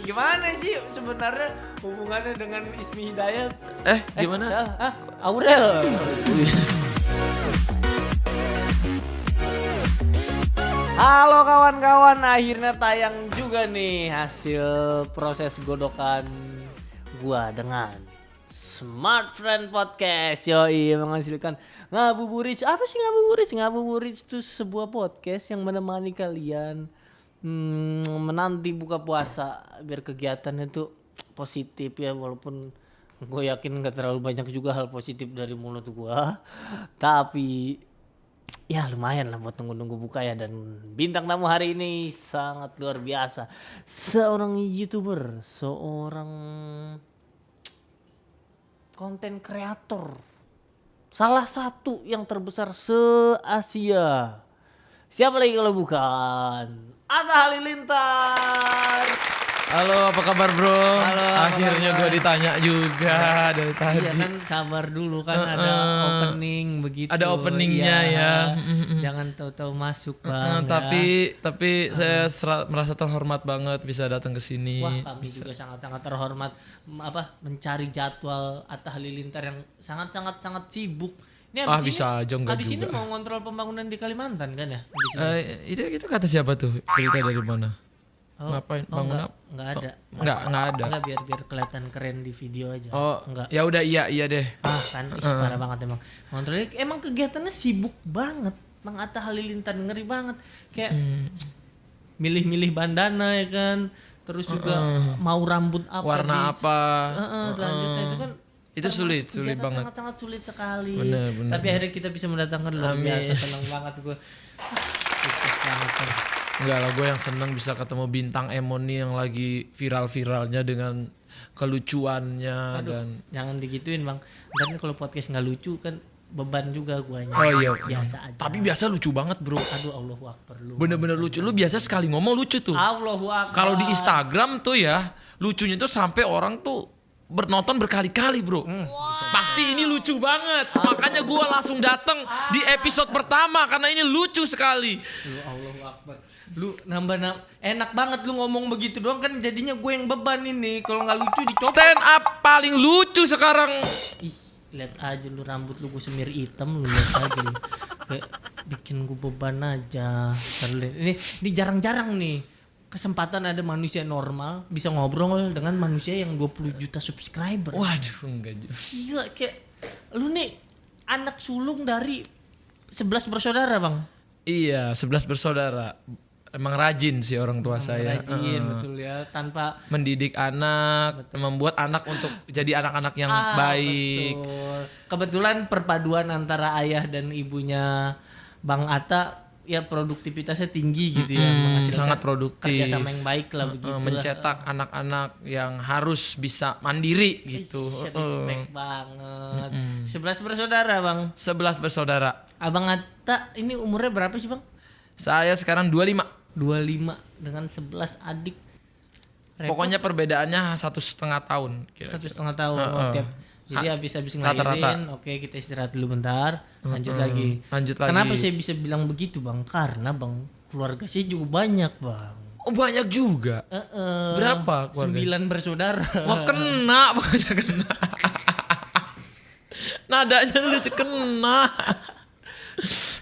Gimana sih sebenarnya hubungannya dengan Ismi Hidayat? Gimana? Aurel. Halo kawan-kawan, akhirnya tayang juga nih hasil proses godokan gua dengan Smart Friend Podcast. Yoi, menghasilkan Ngabuburit. Apa sih Ngabuburit? Ngabuburit itu sebuah podcast yang menemani kalian menanti buka puasa biar kegiatannya tuh positif ya, walaupun gue yakin gak terlalu banyak juga hal positif dari mulut gua, tapi ya lumayan lah buat nunggu-nunggu buka ya. Dan bintang tamu hari ini sangat luar biasa, seorang YouTuber, seorang konten kreator, salah satu yang terbesar se-Asia. Siapa lagi kalau bukan Atta Halilintar. Halo, apa kabar bro? Halo, akhirnya gue ditanya juga dari tadi. Iya kan, sabar dulu kan, ada opening begitu. Ada openingnya ya. Jangan tahu-tahu masuk bang. Tapi saya merasa terhormat banget bisa datang ke sini. Wah, kami juga sangat-sangat terhormat mencari jadwal Atta Halilintar yang sangat-sangat sibuk. Ini bisa aja enggak habis juga. ini mau ngontrol pembangunan di Kalimantan kan ya? Itu kata siapa tuh? Berita dari mana? Ngapain? Bangun apa? Enggak ada. Enggak ada. Enggak, biar kelihatan keren di video aja. Oh, enggak. Ya udah iya deh. Kan parah banget emang. Ngontrolnya emang kegiatannya sibuk banget. Bang Atta Halilintar ngeri banget. Kayak milih-milih bandana ya kan. Terus juga mau rambut apa, warna apa. Selanjutnya itu kan itu sulit banget. Sangat sulit sekali. Bener. Tapi akhirnya kita bisa mendatangkan luar biasa, senang banget gue. Respect banget. Enggak lah, gue yang seneng bisa ketemu bintang Emon nih yang lagi viral-viralnya dengan kelucuannya. Dan jangan digituin bang. Ntar nih kalau podcast nggak lucu kan beban juga guanya. Oh iya, biasa aja. Tapi biasa lucu banget bro. Aduh, Allahu Akbar lu. Bener-bener lucu. Lu biasa sekali ngomong lucu tuh. Allahu Akbar. Kalau di Instagram tuh ya lucunya tuh sampai orang tuh bernonton berkali-kali bro. Pasti ini lucu banget. Makanya gue langsung datang di episode pertama karena ini lucu sekali. Allahu Akbar. Lu nambah enak banget lu ngomong begitu doang kan, jadinya gue yang beban ini. Kalau nggak lucu dicopot. Stand up paling lucu sekarang. Ih, lihat aja lu, rambut lu gue semir hitam, lu lihat aja lu. Kayak bikin gue beban aja. Ini jarang-jarang nih kesempatan ada manusia normal bisa ngobrol dengan manusia yang 20 juta subscriber. Waduh, enggak juga. Gila, kayak lu nih anak sulung dari 11 bersaudara bang. Iya, 11 bersaudara. Emang rajin sih orang tua saya. Rajin, betul ya. Tanpa mendidik anak, membuat anak untuk jadi anak-anak yang baik. Betul. Kebetulan perpaduan antara ayah dan ibunya Bang Atta ya produktivitasnya tinggi gitu ya, menghasilkan sangat produktif. kerjasama yang baik lah begitu. Mencetak anak-anak yang harus bisa mandiri gitu. Respect banget. 11 bersaudara bang. 11 bersaudara. Abang Atta ini umurnya berapa sih bang? Saya sekarang 25 dengan 11 adik. Pokoknya perbedaannya 1,5 tahun. 1,5 tahun. Tiap jadi habis ngelahirin, oke kita istirahat dulu bentar, lanjut lagi. Kenapa saya bisa bilang begitu bang? Karena bang, keluarga saya juga banyak bang. Oh banyak juga? Berapa keluarga? 9 bersaudara. Wah kena, pokoknya kena. Nadanya lucu, kena.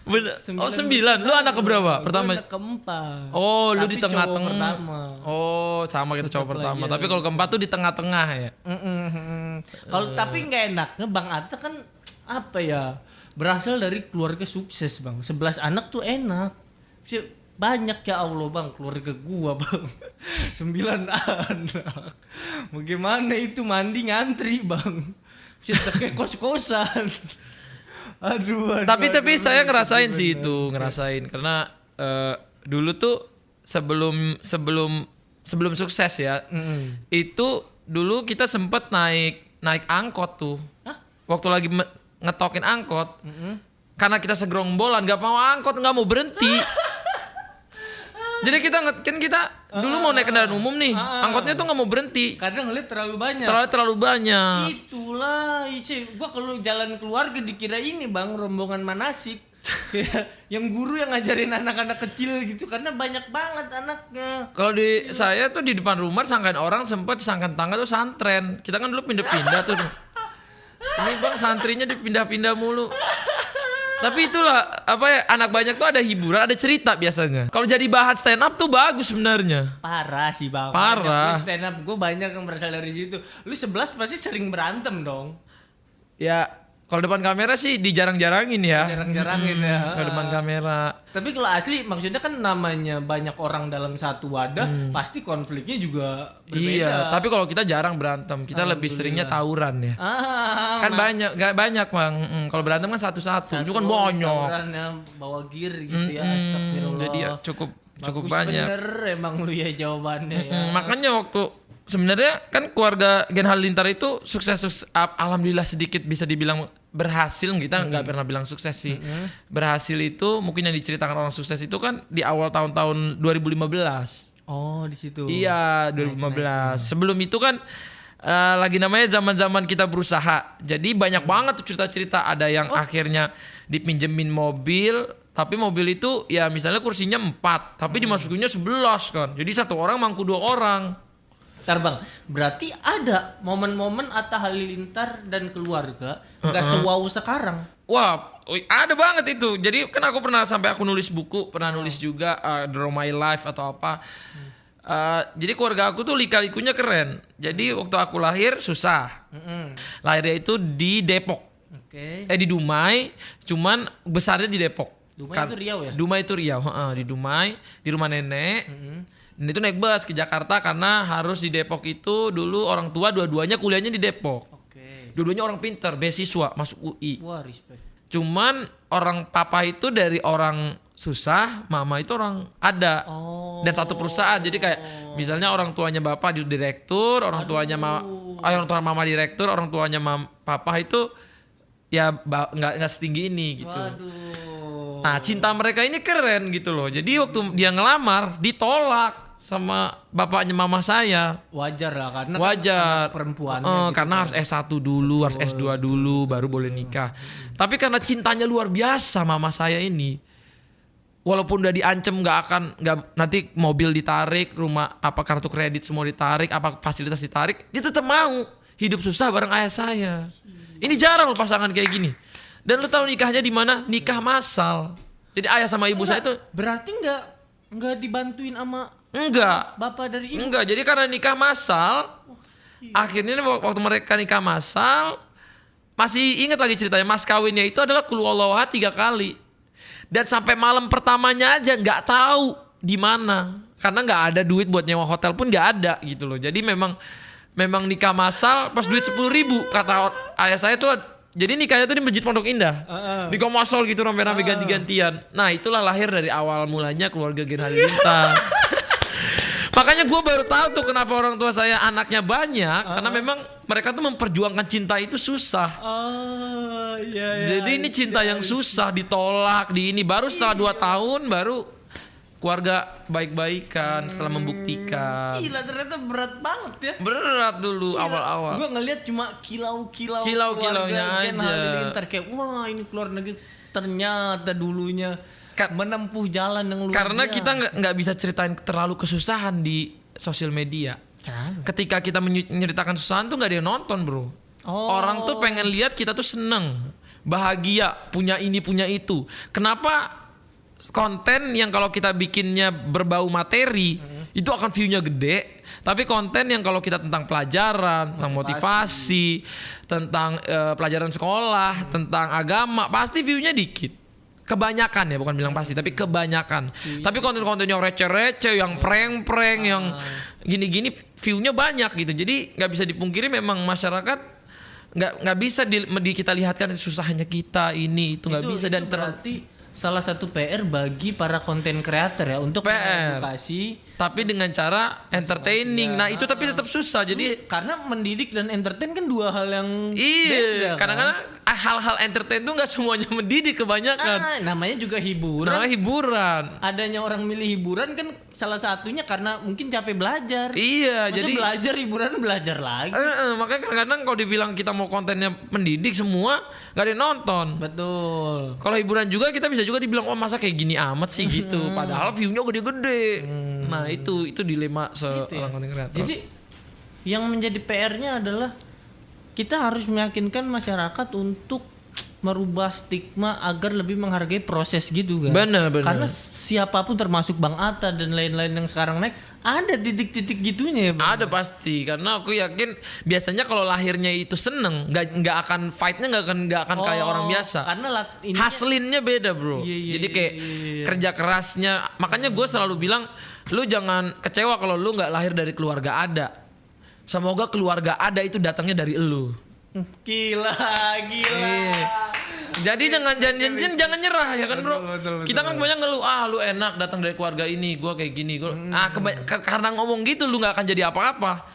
Bener. 9. Lu anak keberapa? Pertama. Anak keempat. Oh, lu di Tapi cowok tengah-tengah. pertama. Oh, sama kita cowok pertama. Tapi kalau keempat tuh di tengah-tengah ya. Kalau tapi nggak enaknya Bang Atta kan apa ya? Berasal dari keluarga sukses bang. 11 anak tuh enak. Banyak ya Allah bang, keluarga gua bang. 9 anak. Bagaimana itu mandi ngantri bang? Kayak kos-kosan. Aduh. Tapi saya ngerasain sih itu, karena dulu tuh sebelum sukses ya, itu dulu kita sempet naik angkot tuh. Hah? Waktu lagi ngetokin angkot, karena kita segerombolan nggak mau angkot, nggak mau berhenti. Jadi kita dulu mau naik kendaraan umum nih, angkotnya tuh nggak mau berhenti. Kadang ngeliat terlalu banyak. Terlalu banyak. Itulah isi. Gua kalau jalan keluarga dikira ini bang rombongan manasik. Kayak yang guru yang ngajarin anak-anak kecil gitu karena banyak banget anaknya. Kalau di saya tuh di depan rumah sangkain orang sempat sangkan tangga tuh santren. Kita kan dulu pindah-pindah tuh. Ini bang santrinya dipindah-pindah mulu. Tapi itulah apa ya, anak banyak tuh ada hiburan, ada cerita biasanya. Kalau jadi bahan stand up tuh bagus sebenarnya. Parah sih bang. Parah. Stand up gue banyak yang berasal dari situ. Lu 11 pasti sering berantem dong. Ya kalau depan kamera sih dijarang-jarangin ya. Jarang-jarangin ya. Kalau depan kamera. Tapi kalau asli maksudnya kan namanya banyak orang dalam satu wadah, pasti konfliknya juga berbeda. Iya, tapi kalau kita jarang berantem, kita lebih seringnya tawuran ya. Kan gak banyak bang. Kalau berantem kan satu-satu. Ini kan banyak. Tawuran yang bawa gear gitu ya. Astagfirullah. Jadi ya cukup Bagus banyak. Bener emang lu ya jawabannya ya. Makanya waktu sebenarnya kan keluarga Gen Halilintar itu sukses, alhamdulillah sedikit bisa dibilang berhasil. Kita nggak pernah bilang sukses sih. Berhasil itu mungkin yang diceritakan orang sukses itu kan di awal tahun-tahun 2015. Oh di situ. Iya 2015. Sebelum itu kan lagi namanya zaman-zaman kita berusaha. Jadi banyak banget tuh cerita-cerita. Ada yang akhirnya dipinjemin mobil, tapi mobil itu ya misalnya kursinya 4, tapi dimasukinnya 11 kan. Jadi satu orang mangku 2 orang. Ntar bang, berarti ada momen-momen Atta Halilintar dan keluarga nggak sewau sekarang. Wah, ada banget itu. Jadi kan aku pernah sampai aku nulis buku, pernah nulis juga Draw My Life atau apa. Jadi keluarga aku tuh lika-likunya keren. Jadi waktu aku lahir susah. Lahirnya itu di Depok. Di Dumai, cuman besarnya di Depok. Dumai itu Riau ya? Dumai itu Riau, di Dumai, di rumah nenek. Dan itu naik bus ke Jakarta karena harus di Depok itu dulu orang tua dua-duanya kuliahnya di Depok. Dua-duanya orang pinter, beasiswa masuk UI. Wah, respect. Cuman orang papa itu dari orang susah, mama itu orang ada. Dan satu perusahaan. Jadi kayak misalnya orang tuanya bapak di direktur, orang tuanya orang tua mama direktur, orang tuanya papa itu ya nggak setinggi ini gitu. Waduh. Nah, cinta mereka ini keren gitu loh. Jadi waktu dia ngelamar ditolak sama bapaknya mama saya. Wajar lah karena wajar kan perempuan gitu karena kan. Harus S1 dulu, harus S2 dulu baru boleh nikah. Tapi karena cintanya luar biasa mama saya ini, walaupun udah diancem nggak nanti mobil ditarik, rumah apa kartu kredit semua ditarik, apa fasilitas ditarik, dia tetap mau hidup susah bareng ayah saya. Ini jarang loh pasangan kayak gini. Dan lu tahu nikahnya di mana? Nikah massal. Jadi ayah sama ibu saya itu berarti nggak dibantuin sama bapak dari ibu. Enggak, jadi karena nikah massal, akhirnya waktu mereka nikah massal, masih ingat lagi ceritanya, mas kawinnya itu adalah Qul Huwallahu Ahad 3 kali. Dan sampai malam pertamanya aja nggak tahu di mana, karena nggak ada duit buat nyewa hotel pun nggak ada gitu loh. Jadi memang nikah massal pas duit 10.000 kata ayah saya tuh. Jadi nikahnya tuh di Masjid Pondok Indah. Nikah massal gitu rame-rame ganti-gantian. Nah itulah lahir dari awal mulanya keluarga Gen Halilintar. Makanya gue baru tahu tuh kenapa orang tua saya anaknya banyak. Karena memang mereka tuh memperjuangkan cinta itu susah. Jadi ini cinta yang susah, ditolak, baru setelah 2 tahun baru keluarga baik-baikan setelah membuktikan. Gila ternyata berat banget ya. Berat dulu awal-awal. Gue ngeliat cuma kilau-kilaunya Gen Halilintar kayak wah ini keluar negeri ternyata dulunya menempuh jalan yang luar biasa. Karena kita nggak bisa ceritain terlalu kesusahan di sosial media. Ketika kita menceritakan kesusahan tuh nggak ada yang nonton bro. Orang tuh pengen lihat kita tuh seneng, bahagia, punya ini punya itu. Kenapa? Konten yang kalau kita bikinnya berbau materi itu akan view-nya gede, tapi konten yang kalau kita tentang pelajaran, tentang motivasi, tentang pelajaran sekolah, tentang agama, pasti view-nya dikit. Kebanyakan ya, bukan bilang pasti, tapi kebanyakan. Tapi konten-konten yang receh-receh, yang prank-prank, yang gini-gini view-nya banyak gitu. Jadi nggak bisa dipungkiri memang masyarakat nggak bisa kita lihatkan susahnya kita ini itu nggak bisa. Dan berarti salah satu PR bagi para konten creator ya untuk mengedukasi, tapi dengan cara entertaining. Nah itu tapi tetap susah. Jadi karena mendidik dan entertain kan 2 hal yang beda. Kadang-kadang hal-hal entertain itu nggak semuanya mendidik kebanyakan. Namanya juga hiburan. Adanya orang milih hiburan kan salah satunya karena mungkin capek belajar. Iya. Masa jadi belajar hiburan belajar lagi. Makanya kadang-kadang kalau dibilang kita mau kontennya mendidik semua nggak ada yang nonton. Betul. Kalau hiburan juga kita bisa bisa juga dibilang oh masa kayak gini amat sih gitu. Padahal view-nya gede-gede. Nah itu dilema seorang konten kreator. Jadi yang menjadi PR-nya adalah kita harus meyakinkan masyarakat untuk merubah stigma agar lebih menghargai proses gitu kan. Bener. Karena siapapun termasuk Bang Atta dan lain-lain yang sekarang naik ada titik-titik gitunya ya Bang. Ada pasti, karena aku yakin biasanya kalau lahirnya itu seneng, nggak akan fightnya nggak akan kayak orang biasa. Karena Hustlingnya beda bro. Iya, Jadi kayak kerja kerasnya. Makanya gue selalu bilang, lu jangan kecewa kalau lu nggak lahir dari keluarga ada. Semoga keluarga ada itu datangnya dari lu. Gila. Iya. Jadi jangan nyerah ya kan bro. Betul. Kita kan banyak ngeluh, lu enak datang dari keluarga ini, gua kayak gini. Karena ngomong gitu lu nggak akan jadi apa-apa.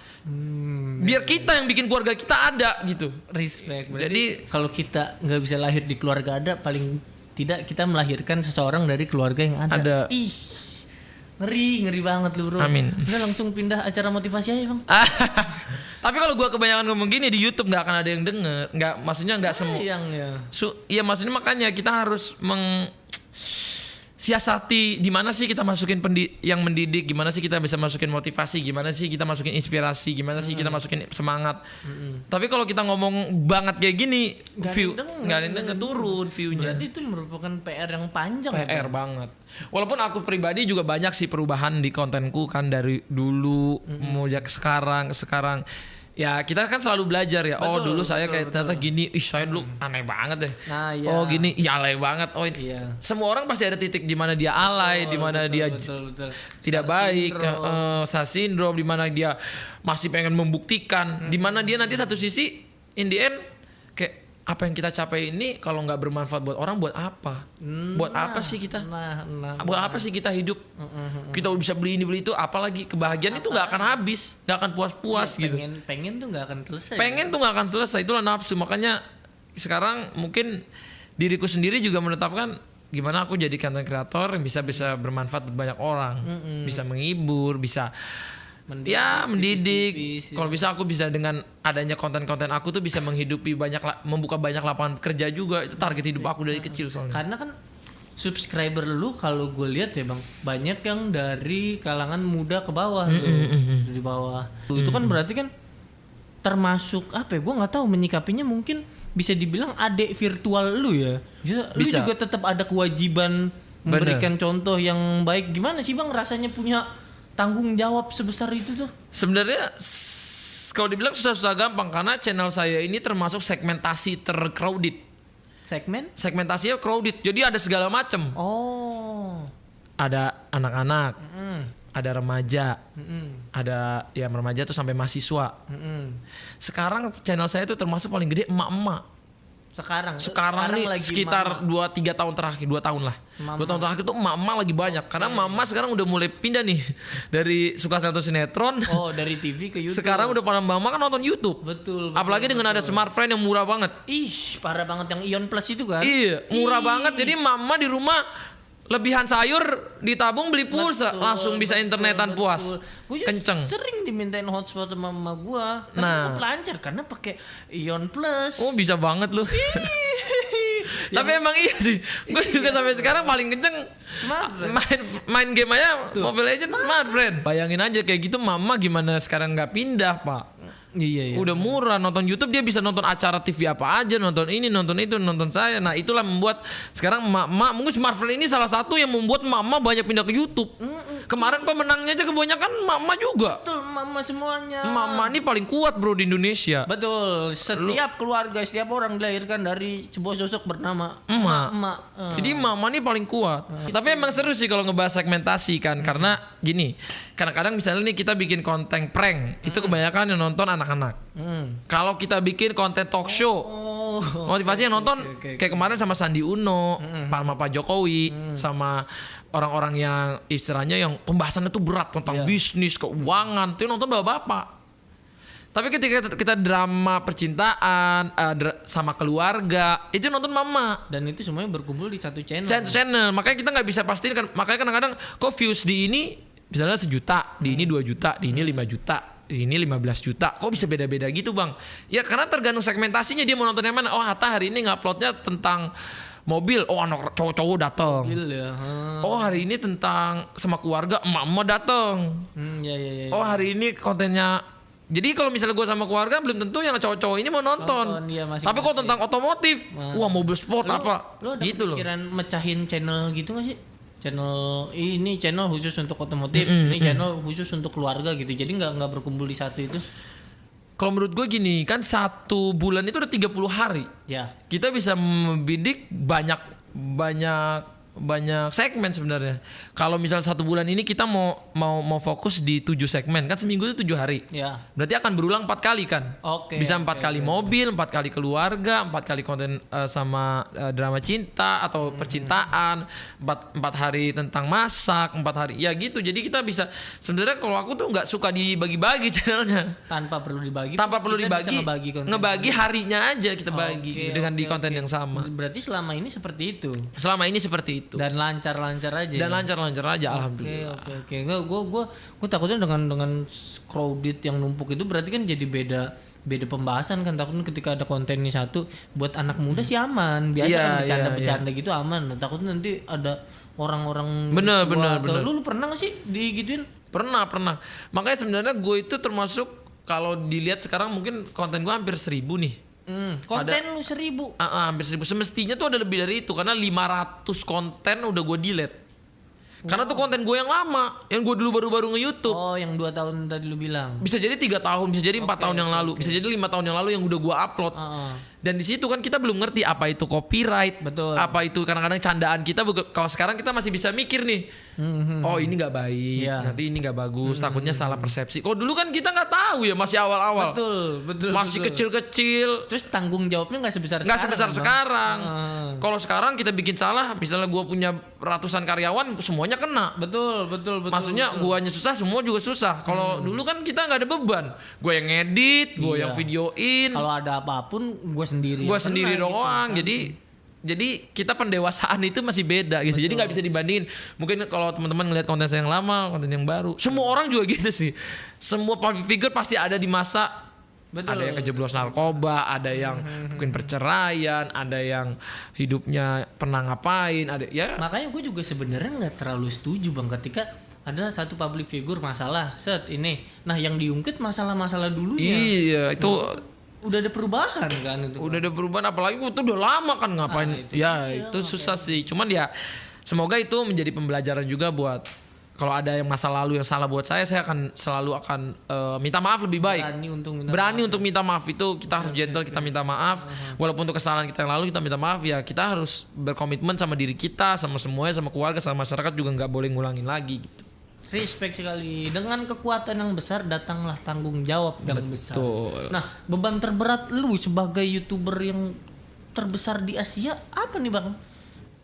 Biar kita yang bikin keluarga kita ada gitu. Respect. Jadi kalau kita nggak bisa lahir di keluarga ada, paling tidak kita melahirkan seseorang dari keluarga yang ada. Ih, ngeri banget lu bro. Amin. Udah langsung pindah acara motivasi aja bang. Tapi kalau gua kebanyakan ngomong gini di YouTube nggak akan ada yang denger. Maksudnya nggak semua. Iya maksudnya makanya kita harus siasati di mana sih kita masukin yang mendidik, gimana sih kita bisa masukin motivasi, gimana sih kita masukin inspirasi, gimana sih kita masukin semangat. Tapi kalau kita ngomong banget kayak gini, nggak ada yang denger, turun view-nya. Berarti itu merupakan PR yang panjang. PR banget. Walaupun aku pribadi juga banyak sih perubahan di kontenku kan dari dulu mau ke sekarang. Ya kita kan selalu belajar ya. Dulu saya kayak ternyata gini, saya dulu aneh banget deh. Nah, iya. Gini, alay banget. Iya. Semua orang pasti ada titik di mana dia alay, di mana dia tidak baik, star syndrome, di mana dia masih pengen membuktikan, di mana dia nanti satu sisi in the end kayak apa yang kita capai ini kalau nggak bermanfaat buat orang, buat apa? Buat apa sih kita? Buat apa sih kita hidup? Kita bisa beli ini beli itu, apalagi kebahagiaan itu nggak akan habis, nggak akan puas-puas gitu. Pengen tuh nggak akan selesai. Tuh nggak akan selesai, itulah nafsu. Makanya sekarang mungkin diriku sendiri juga menetapkan gimana aku jadi content creator yang bisa bermanfaat buat banyak orang, bisa menghibur, bisa mendidik. Kalau bisa aku bisa dengan adanya konten-konten aku tuh bisa menghidupi membuka banyak lapangan kerja juga. Itu target hidup aku dari kecil soalnya. Karena kan subscriber lu kalau gue lihat ya bang, banyak yang dari kalangan muda ke bawah, di bawah. Itu kan berarti kan termasuk apa ya? Gue nggak tahu menyikapinya, mungkin bisa dibilang adik virtual lu ya. Lu juga tetap ada kewajiban memberikan contoh yang baik. Gimana sih bang rasanya punya tanggung jawab sebesar itu tuh? Sebenarnya kalau dibilang susah-susah gampang karena channel saya ini termasuk segmentasi tercrowded. Segmentasinya crowded. Jadi ada segala macam. Ada anak-anak, ada remaja, ada remaja tuh sampai mahasiswa. Sekarang channel saya tuh termasuk paling gede emak-emak. Sekarang nih sekitar 2-3 tahun terakhir, 2 tahun lah. 2 tahun terakhir tuh emak-emak lagi banyak. Karena mama sekarang udah mulai pindah nih dari suka nonton sinetron. Dari TV ke YouTube. Sekarang udah pada mama kan nonton YouTube. Betul. Apalagi dengan ada smartphone yang murah banget. Ih, parah banget yang Ion Plus itu kan. Iya, murah banget. Jadi mama di rumah lebihan sayur ditabung beli pulsa, langsung bisa internetan puas. Kenceng. Sering dimintain hotspot sama mama gua, tapi tetap lancar karena pakai Ion Plus. Bisa banget lu. Tapi emang iya sih. Gue juga sampai sekarang paling kenceng main game aja Mobile Legends smartphone. Bayangin aja kayak gitu mama gimana sekarang nggak pindah, Pak. Iya. Udah murah nonton YouTube, dia bisa nonton acara TV apa aja, nonton ini, nonton itu, nonton saya. Nah itulah membuat sekarang emak mungkin smartphone ini salah satu yang membuat emak banyak pindah ke YouTube. Kemarin pemenangnya aja kebanyakan emak juga. Betul, emak semuanya. Emak ini paling kuat bro di Indonesia. Betul. Setiap keluarga, setiap orang dilahirkan dari sebuah sosok bernama emak. Jadi emak ini paling kuat. Tapi emang seru sih kalau ngebahas segmentasi kan, karena gini, kadang-kadang misalnya nih kita bikin konten prank, itu kebanyakan yang nonton anak-anak. Kalau kita bikin konten talk show, motivasinya nonton kayak kemarin sama Sandi Uno, Pak Jokowi, sama orang-orang yang istilahnya yang pembahasannya tuh berat tentang bisnis, keuangan, itu nonton bapak-bapak. Tapi ketika kita drama percintaan sama keluarga, itu nonton mama. Dan itu semuanya berkumpul di satu channel. Makanya kita nggak bisa pastiin kan. Makanya kadang-kadang kok views di ini misalnya 1 juta, di ini 2 juta, di ini 5 juta, di ini 15 juta. Kok bisa beda-beda gitu bang? Ya karena tergantung segmentasinya, dia mau nonton yang mana. Hatta hari ini nguploadnya tentang mobil, oh anak cowok-cowok datang. Ya. Oh hari ini tentang sama keluarga, emak-emak datang. Ya. Oh hari ini kontennya. Jadi kalau misalnya gue sama keluarga belum tentu yang cowok-cowok ini mau nonton. Iya, Tapi kalau tentang otomotif, wah mobil sport apa? Lu ada Gitu loh. pikiran mecahin channel gitu gak sih? Ini channel khusus untuk otomotif, ini channel khusus untuk keluarga gitu. Jadi nggak berkumpul di satu itu. Kalau menurut gue gini, kan 1 bulan itu udah 30 hari. Ya. Kita bisa membidik banyak segmen sebenarnya. Kalau misal 1 bulan ini kita mau fokus di 7 segmen, kan seminggu itu 7 hari. Ya. Berarti akan berulang 4 kali kan? Oke. Bisa 4 kali mobil, 4 kali keluarga, 4 kali konten sama drama cinta atau percintaan, 4 hari tentang masak, 4 hari ya gitu. Jadi kita bisa sebenarnya kalau aku tuh nggak suka dibagi-bagi channelnya. Tanpa perlu dibagi. Tanpa perlu kita bisa dibagi, konten. ngebagi harinya aja kita bagi dengan di konten yang sama. Berarti selama ini seperti itu. Selama ini seperti itu. Dan lancar-lancar aja. Dan lancar-lancar aja alhamdulillah. Oke. Gue takutnya dengan crowded yang numpuk itu berarti kan jadi beda pembahasan kan. Takutnya ketika ada konten ini satu buat anak muda sih aman. Biasa kan bercanda-bercanda gitu aman. Takutnya nanti ada orang-orang bener. Lu pernah gak sih digituin? Pernah. Makanya sebenarnya gue itu termasuk kalau dilihat sekarang mungkin konten gue hampir 1000 nih. Konten lu 1000. Hampir 1000. Semestinya tuh ada lebih dari itu karena 500 konten udah gue delete. Karena tuh konten gue yang lama, yang gue dulu baru-baru nge-YouTube. Oh, yang 2 tahun tadi lu bilang. Bisa jadi 3 tahun, bisa jadi 4 tahun yang lalu, bisa jadi 5 tahun yang lalu yang udah gue upload. Dan di situ kan kita belum ngerti apa itu copyright, betul. Apa itu kadang-kadang candaan kita. Kalau sekarang kita masih bisa mikir nih, oh ini nggak baik, nanti ini nggak bagus, takutnya salah persepsi. Kalau dulu kan kita nggak tahu ya, masih awal-awal, betul, masih kecil-kecil. Terus tanggung jawabnya nggak sebesar sekarang. Kalau sekarang kita bikin salah, misalnya gue punya ratusan karyawan, semuanya kena. Betul. Maksudnya guanya susah, semua juga susah. Kalau dulu kan kita nggak ada beban. Gue yang ngedit, gue yang videoin. Kalau ada apapun gue sendiri doang. Gitu, jadi kita pendewasaan itu masih beda gitu. Jadi nggak bisa dibandingin. Mungkin kalau teman-teman ngelihat konten saya yang lama, konten yang baru, semua orang juga gitu sih. Semua public figure pasti ada di masa. Ada yang kejeblos narkoba, ada yang mungkin perceraian, ada yang hidupnya pernah ngapain, ada ya. Makanya gue juga sebenarnya nggak terlalu setuju bang ketika ada satu public figure masalah ini. Nah yang diungkit masalah-masalah dulunya. Iya itu. Udah ada perubahan kan itu. Udah ada perubahan, apalagi itu udah lama kan ngapain. Itu susah sih. Cuman ya semoga itu menjadi pembelajaran juga buat kalau ada yang masa lalu yang salah buat saya akan selalu minta maaf lebih baik. Berani untuk minta maaf itu kita harus gentle, kita minta maaf. Walaupun untuk kesalahan kita yang lalu kita minta maaf, ya kita harus berkomitmen sama diri kita, sama semuanya, sama keluarga, sama masyarakat juga nggak boleh ngulangin lagi gitu. Respect sekali. Dengan kekuatan yang besar datanglah tanggung jawab yang besar. Nah, beban terberat lu sebagai YouTuber yang terbesar di Asia apa nih bang?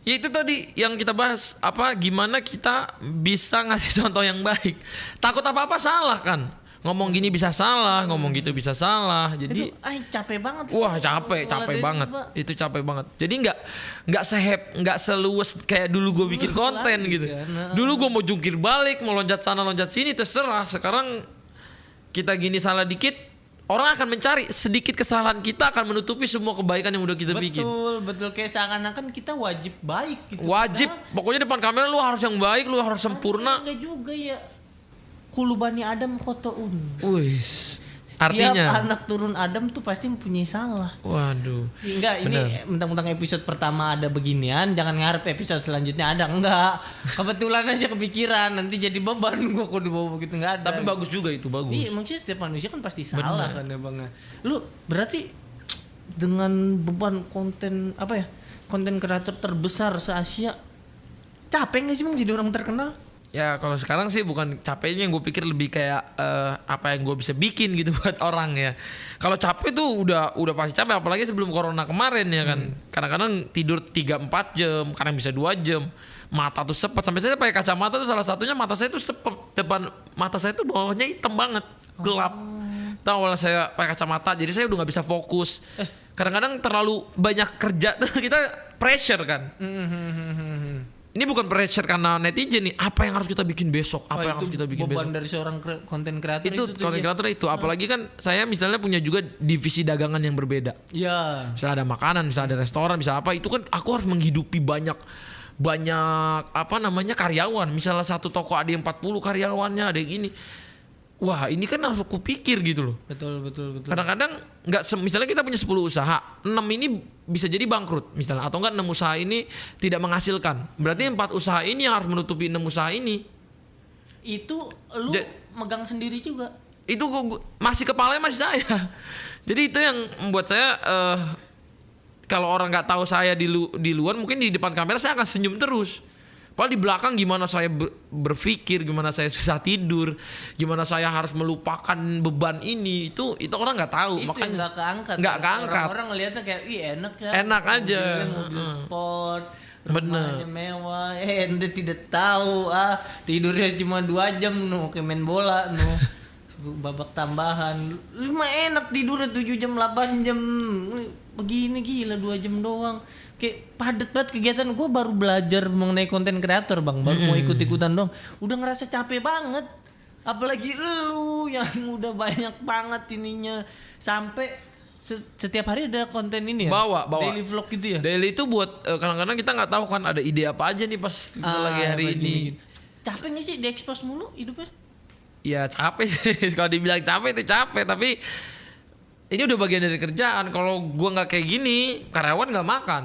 Ya itu tadi yang kita bahas, gimana kita bisa ngasih contoh yang baik. Takut apa-apa salah kan. Ngomong gini bisa salah, ngomong gitu bisa salah. Jadi capek banget. Wah, capek banget. Itu capek banget. Jadi nggak seluas kayak dulu gue bikin konten gitu. Dulu gue mau jungkir balik, mau loncat sana loncat sini terserah. Sekarang kita gini salah dikit, orang akan mencari sedikit kesalahan kita akan menutupi semua kebaikan yang udah kita bikin. Betul kayak seakan-akan kita wajib baik gitu. Wajib. Pokoknya depan kamera lu harus yang baik, lu harus sempurna. Enggak juga ya. Kulu Bani Adam khotoun. Artinya setiap anak turun Adam tuh pasti mempunyai salah. Waduh. Enggak, ini mentang-mentang episode pertama ada beginian, jangan ngarep episode selanjutnya ada. Enggak. Kebetulan aja kepikiran, nanti jadi beban gua kudu bawa begitu enggak ada. Tapi bagus juga itu, bagus. Iya, maksudnya setiap manusia kan pasti salah kan ya Bang. Lu berarti dengan beban konten konten kreator terbesar se-Asia, capek enggak sih Bang jadi orang terkenal? Ya kalau sekarang sih bukan capeknya, yang gue pikir lebih kayak apa yang gue bisa bikin gitu buat orang ya. Kalau capek tuh udah pasti capek, apalagi sebelum corona kemarin ya kan. Kadang-kadang tidur 3-4 jam, kadang bisa 2 jam. Mata tuh sepet, sampai saya pakai kacamata tuh salah satunya mata saya tuh sepet, depan mata saya tuh bawahnya hitam banget, gelap. Tahu kalau saya pakai kacamata, jadi saya udah nggak bisa fokus. Kadang-kadang terlalu banyak kerja tuh kita pressure kan. ini bukan pressure karena netizen nih, apa yang harus kita bikin besok, apa yang harus kita bikin besok. Beban dari seorang konten kreator Itu konten kreator itu, apalagi kan saya misalnya punya juga divisi dagangan yang berbeda. Iya. Misalnya ada makanan, misalnya ada restoran, misalnya apa, itu kan aku harus menghidupi banyak apa namanya karyawan. Misalnya satu toko ada yang 40 karyawannya, ada yang gini. Wah, ini kan harus aku pikir gitu loh. Betul. Kadang-kadang nggak misalnya kita punya 10 usaha, 6 ini bisa jadi bangkrut misalnya, atau enggak 6 usaha ini tidak menghasilkan. Berarti 4 usaha ini yang harus menutupi 6 usaha ini. Itu lu megang sendiri juga. Itu masih kepalanya masih saya. Jadi itu yang membuat saya kalau orang nggak tahu saya di luar, mungkin di depan kamera saya akan senyum terus. Padahal di belakang gimana saya berpikir, gimana saya susah tidur, gimana saya harus melupakan beban ini, itu orang nggak tahu. Itu makanya nggak keangkat. Orang Orang ngelihatnya kayak enak ya. Enak aja. Mobil sport. Bener. Rumahnya mewah. Ente tidak tahu tidurnya cuma 2 jam kayak main bola babak tambahan. Lu mah enak tidurnya 7 jam 8 jam. Begini gila 2 jam doang. Kayak padat banget kegiatan. Gue baru belajar mengenai konten kreator bang, baru mau ikut-ikutan dong, udah ngerasa capek banget. Apalagi lu yang udah banyak banget ininya, sampai setiap hari ada konten ini ya, bawa daily vlog gitu ya. Daily itu buat kadang-kadang kita nggak tahu kan ada ide apa aja nih pas kita lagi hari ini. Capek nggak sih diekspos mulu hidupnya? Ya capek sih. Kalau dibilang capek itu capek, tapi ini udah bagian dari kerjaan. Kalau gua nggak kayak gini, karyawan nggak makan.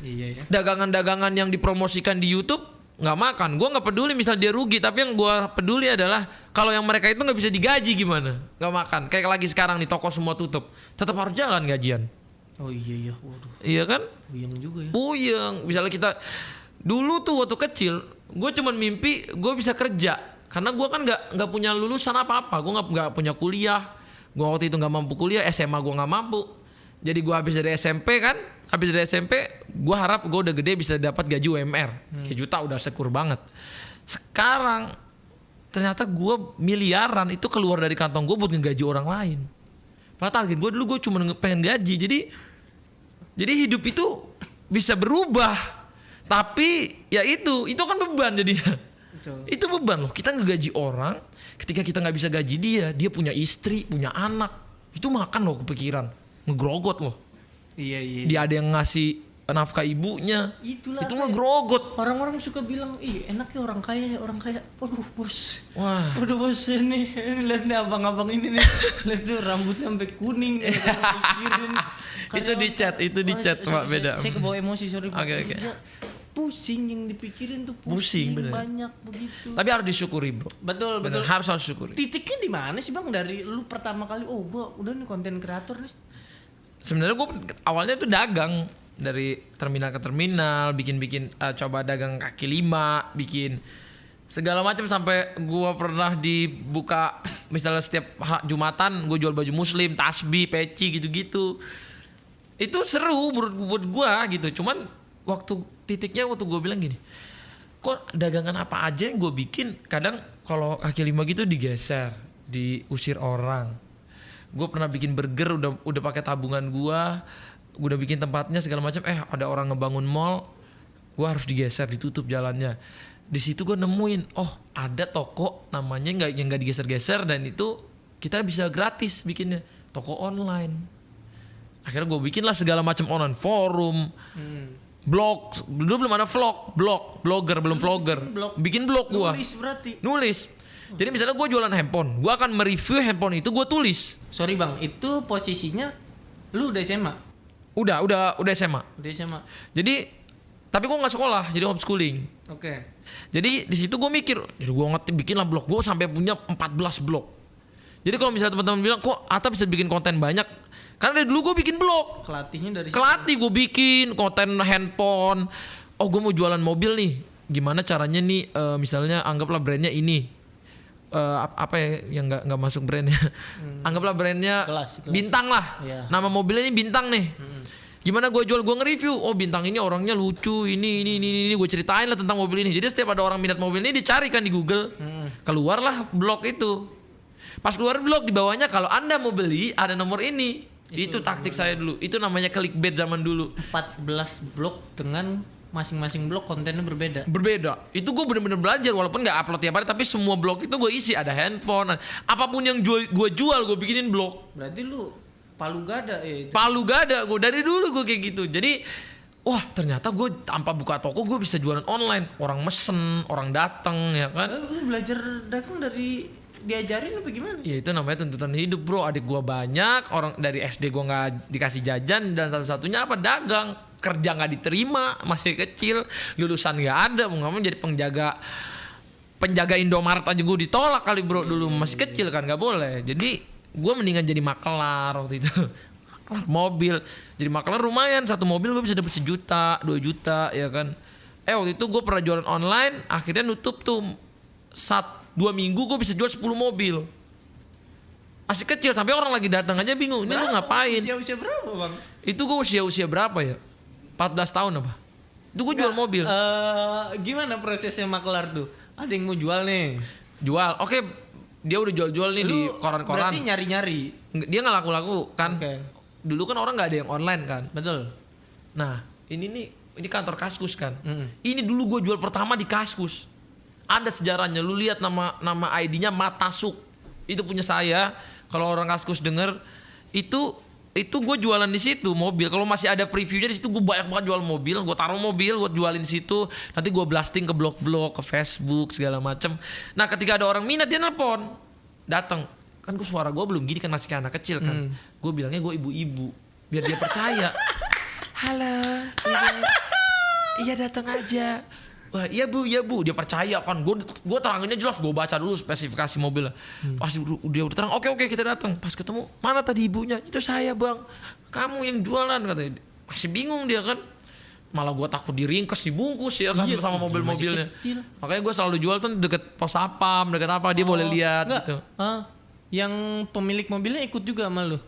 Iya ya. Dagangan-dagangan yang dipromosikan di YouTube nggak makan. Gua nggak peduli misal dia rugi, tapi yang gua peduli adalah kalau yang mereka itu nggak bisa digaji gimana, nggak makan. Kayak lagi sekarang nih toko semua tutup, tetap harus jalan gajian. Oh iya ya, waduh. Iya kan? Puyeng juga ya. Puyeng. Misalnya kita dulu tuh waktu kecil, gue cuman mimpi gue bisa kerja, karena gue kan nggak punya lulusan apa-apa, gue nggak punya kuliah. Gue waktu itu nggak mampu kuliah, SMA gue nggak mampu. Jadi gue habis dari SMP kan, gue harap gue udah gede bisa dapat gaji UMR, kayak juta udah syukur banget. Sekarang ternyata gue miliaran itu keluar dari kantong gue buat ngegaji orang lain. Padahal target gue dulu gue cuma pengen gaji. Jadi hidup itu bisa berubah, tapi ya itu kan beban jadinya. Betul. Itu beban loh. Kita ngegaji orang, ketika kita nggak bisa gaji dia punya istri, punya anak, itu makan loh kepikiran, ngegrogot loh. Iya. Dia ada yang ngasih nafkah ibunya, Itulah itu ngegrogot. Orang-orang suka bilang, enaknya orang kaya. Waduh bos. Wah. Waduh bos ini lihat nih abang-abang ini nih. Lihat tuh rambutnya sampai kuning. Itu di chat Pak, beda. Saya kebawa emosi, sorry Pak. Oke. Pusing yang dipikirin tuh Pusing, bener. banyak begitu. Tapi harus disyukuri bro. Betul. Harus syukuri. Titiknya di mana sih bang dari lu pertama kali? Oh gua udah nih konten kreator nih. Sebenarnya gue awalnya tuh dagang, dari terminal ke terminal, bikin coba dagang kaki lima, bikin segala macam, sampai gue pernah dibuka misalnya setiap Jumatan gue jual baju muslim, tasbih, peci gitu-gitu. Itu seru buat gue gitu. Cuman titiknya waktu gue bilang gini, kok dagangan apa aja yang gue bikin kadang kalau kaki lima gitu digeser, diusir orang. Gue pernah bikin burger udah pakai tabungan gue udah bikin tempatnya segala macam, ada orang ngebangun mall, gue harus digeser, ditutup jalannya. Di situ gue nemuin, ada toko namanya yang nggak digeser-geser, dan itu kita bisa gratis bikinnya, toko online. Akhirnya gue bikin lah segala macam online, forum, blog. Dulu belum ada blogger belum vlogger, bikin blog gue. Nulis. Jadi misalnya gue jualan handphone, gue akan mereview handphone itu, gue tulis. Sorry bang, itu posisinya lu udah SMA? Udah SMA. Udah SMA. Jadi tapi gue nggak sekolah, jadi homeschooling. Oke. Jadi di situ gue mikir, jadi gue bikin lah blog, gue sampai punya 14 blog. Jadi kalau misalnya teman-teman bilang kok Atta bisa bikin konten banyak, karena dari dulu gue bikin blog. Kelatihnya dari Kelatih gue bikin konten handphone. Gue mau jualan mobil nih, gimana caranya nih? Misalnya anggaplah brandnya ini. Apa ya yang nggak masuk brandnya, anggaplah brandnya kelas. Bintang lah, nama mobilnya ini Bintang nih. Gimana gue jual, gue nge-review, Bintang ini orangnya lucu, ini gue ceritain lah tentang mobil ini. Jadi setiap ada orang minat mobil ini dicarikan di Google, keluarlah blog itu. Pas keluar blog di bawahnya, kalau Anda mau beli ada nomor ini. Itu taktik saya dulu, itu namanya clickbait zaman dulu. 14 blog dengan masing-masing blog kontennya berbeda. Berbeda. Itu gue bener-bener belajar walaupun nggak upload tiap hari, tapi semua blog itu gue isi, ada handphone, apapun yang gue jual gue bikinin blog. Berarti lu palu gada ya itu. Palu gada gue dari dulu gue kayak gitu. Jadi wah ternyata gue tanpa buka toko gue bisa jualan online. Orang mesen, orang datang ya kan. Lu belajar dagang dari diajarin apa gimana sih? Ya itu namanya tuntutan hidup bro. Adik gue banyak, orang dari SD gue nggak dikasih jajan, dan satu-satunya apa, dagang. Kerja nggak diterima, masih kecil, lulusan nggak ada, mau nggak mau jadi penjaga Indomaret aja gue ditolak kali bro, dulu masih kecil kan nggak boleh. Jadi gue mendingan jadi makelar waktu itu. Makelar mobil, jadi makelar lumayan, satu mobil gue bisa dapat 1 juta 2 juta ya kan. Waktu itu gue pernah jualan online, akhirnya nutup tuh 2 minggu gue bisa jual 10 mobil. Masih kecil, sampai orang lagi datang aja bingung, ini lu ngapain? Usia berapa bang? Itu gue usia berapa ya? 14 tahun apa? Itu gue jual mobil. Gimana prosesnya makelar tuh? Ada yang mau jual nih. Jual, oke, dia udah jual nih di koran-koran. Berarti nyari-nyari. Dia nggak laku-laku kan? Okay. Dulu kan orang nggak ada yang online kan? Betul. Nah, ini kantor Kaskus kan? Ini dulu gue jual pertama di Kaskus. Ada sejarahnya, lu lihat nama ID-nya Matasuk. Itu punya saya. Kalau orang Kaskus denger, itu gue jualan di situ mobil. Kalau masih ada previewnya di situ, gue banyak banget jual mobil. Gue taruh mobil, gue jualin di situ. Nanti gue blasting ke blog-blog, ke Facebook segala macem. Nah, ketika ada orang minat dia nelpon, datang. Kan gue suara gue belum gini kan, masih kayak anak kecil kan. Gue bilangnya gue ibu-ibu, biar dia percaya. Halo, iya datang aja. Wah, iya bu, dia percaya kan. Gue teranginnya jelas, gue baca dulu spesifikasi mobilnya. Pas dia udah terang, oke kita datang. Pas ketemu, mana tadi ibunya? Itu saya bang. Kamu yang jualan katanya. Masih bingung dia kan. Malah gue takut diringkes, dibungkus ya kan, sama mobil-mobilnya. Makanya gue selalu jual tuh deket pos sapam, deket apa, dia boleh lihat gitu. Yang pemilik mobilnya ikut juga sama lu?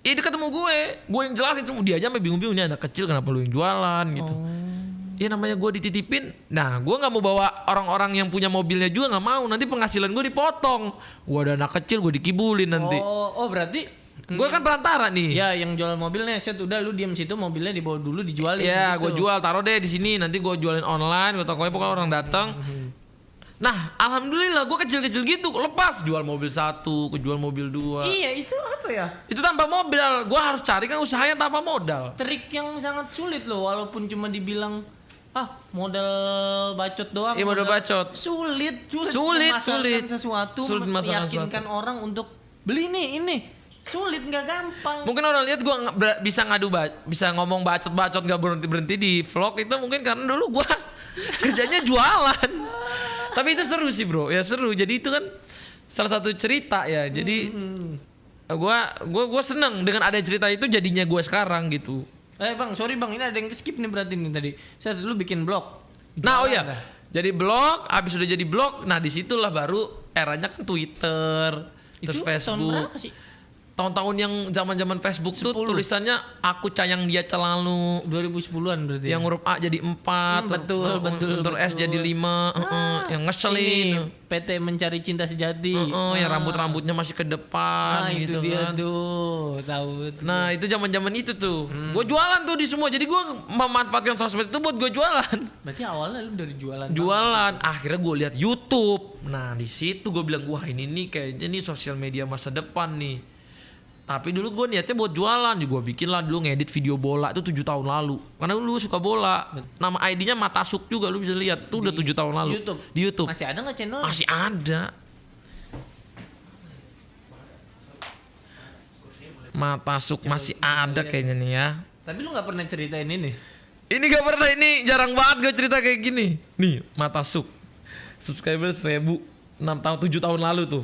Dia ketemu gue yang jelasin semua. Dia aja sampai bingung-bingung, ini anak kecil kenapa lu yang jualan gitu. Ya namanya gue dititipin. Nah gue gak mau bawa orang-orang yang punya mobilnya juga, gak mau. Nanti penghasilan gue dipotong. Gue ada anak kecil, gue dikibulin nanti. Oh berarti gue kan perantara nih. Ya yang jual mobilnya set, udah lu diam situ, mobilnya dibawa dulu dijualin. Ya gitu. gue jual, taruh deh di sini. Nanti gue jualin online. Gue tokonya pokoknya orang datang. Nah alhamdulillah gue kecil-kecil gitu lepas. Jual mobil 1, jual mobil 2. Iya itu apa ya? Itu tanpa modal. Gue harus cari kan usahanya tanpa modal. Trik yang sangat sulit loh, walaupun cuma dibilang modal bacot doang. Iya modal bacot. Sulit. Sulit. Sesuatu, meyakinkan orang untuk beli nih ini. Sulit, nggak gampang. Mungkin orang lihat gue bisa ngomong bacot nggak berhenti di vlog itu mungkin karena dulu gue kerjanya jualan. Tapi itu seru sih bro, ya seru. Jadi itu kan salah satu cerita ya. Jadi gue seneng dengan ada cerita itu, jadinya gue sekarang gitu. Bang, sorry bang, ini ada yang skip nih berarti nih tadi. Saya dulu bikin blog. Nah jadi blog, abis udah jadi blog, nah disitulah baru eranya kan Twitter, terus Facebook. Tahun berapa sih? Tahun-tahun yang zaman-zaman Facebook 10. Tuh tulisannya aku sayang dia selalu. 2010-an berarti. Yang huruf A jadi 4, betul. Huruf S jadi 5, yang ngeselin. Ini PT Mencari Cinta Sejati. Yang rambut-rambutnya masih ke depan gitu itu dia kan. tuh, tahu. Nah, itu zaman-zaman itu tuh. Gue jualan tuh di semua. Jadi gue memanfaatkan sosmed itu buat gue jualan. Berarti awalnya lu dari jualan. Akhirnya gue lihat YouTube. Nah, di situ gue bilang, wah ini nih kayaknya nih sosial media masa depan nih. Tapi dulu gue niatnya buat jualan. Gue bikin lah dulu ngedit video bola itu 7 tahun lalu. Karena dulu suka bola. Nama ID-nya Matasuk juga, lu bisa lihat. Tuh udah 7 tahun lalu. Di YouTube. Masih ada gak channel? Masih ada. Matasuk masih ada kayaknya nih ya. Tapi lu gak pernah ceritain ini? Ini gak pernah, ini jarang banget gue cerita kayak gini. Nih Matasuk. Subscriber 1000 7 tahun lalu tuh.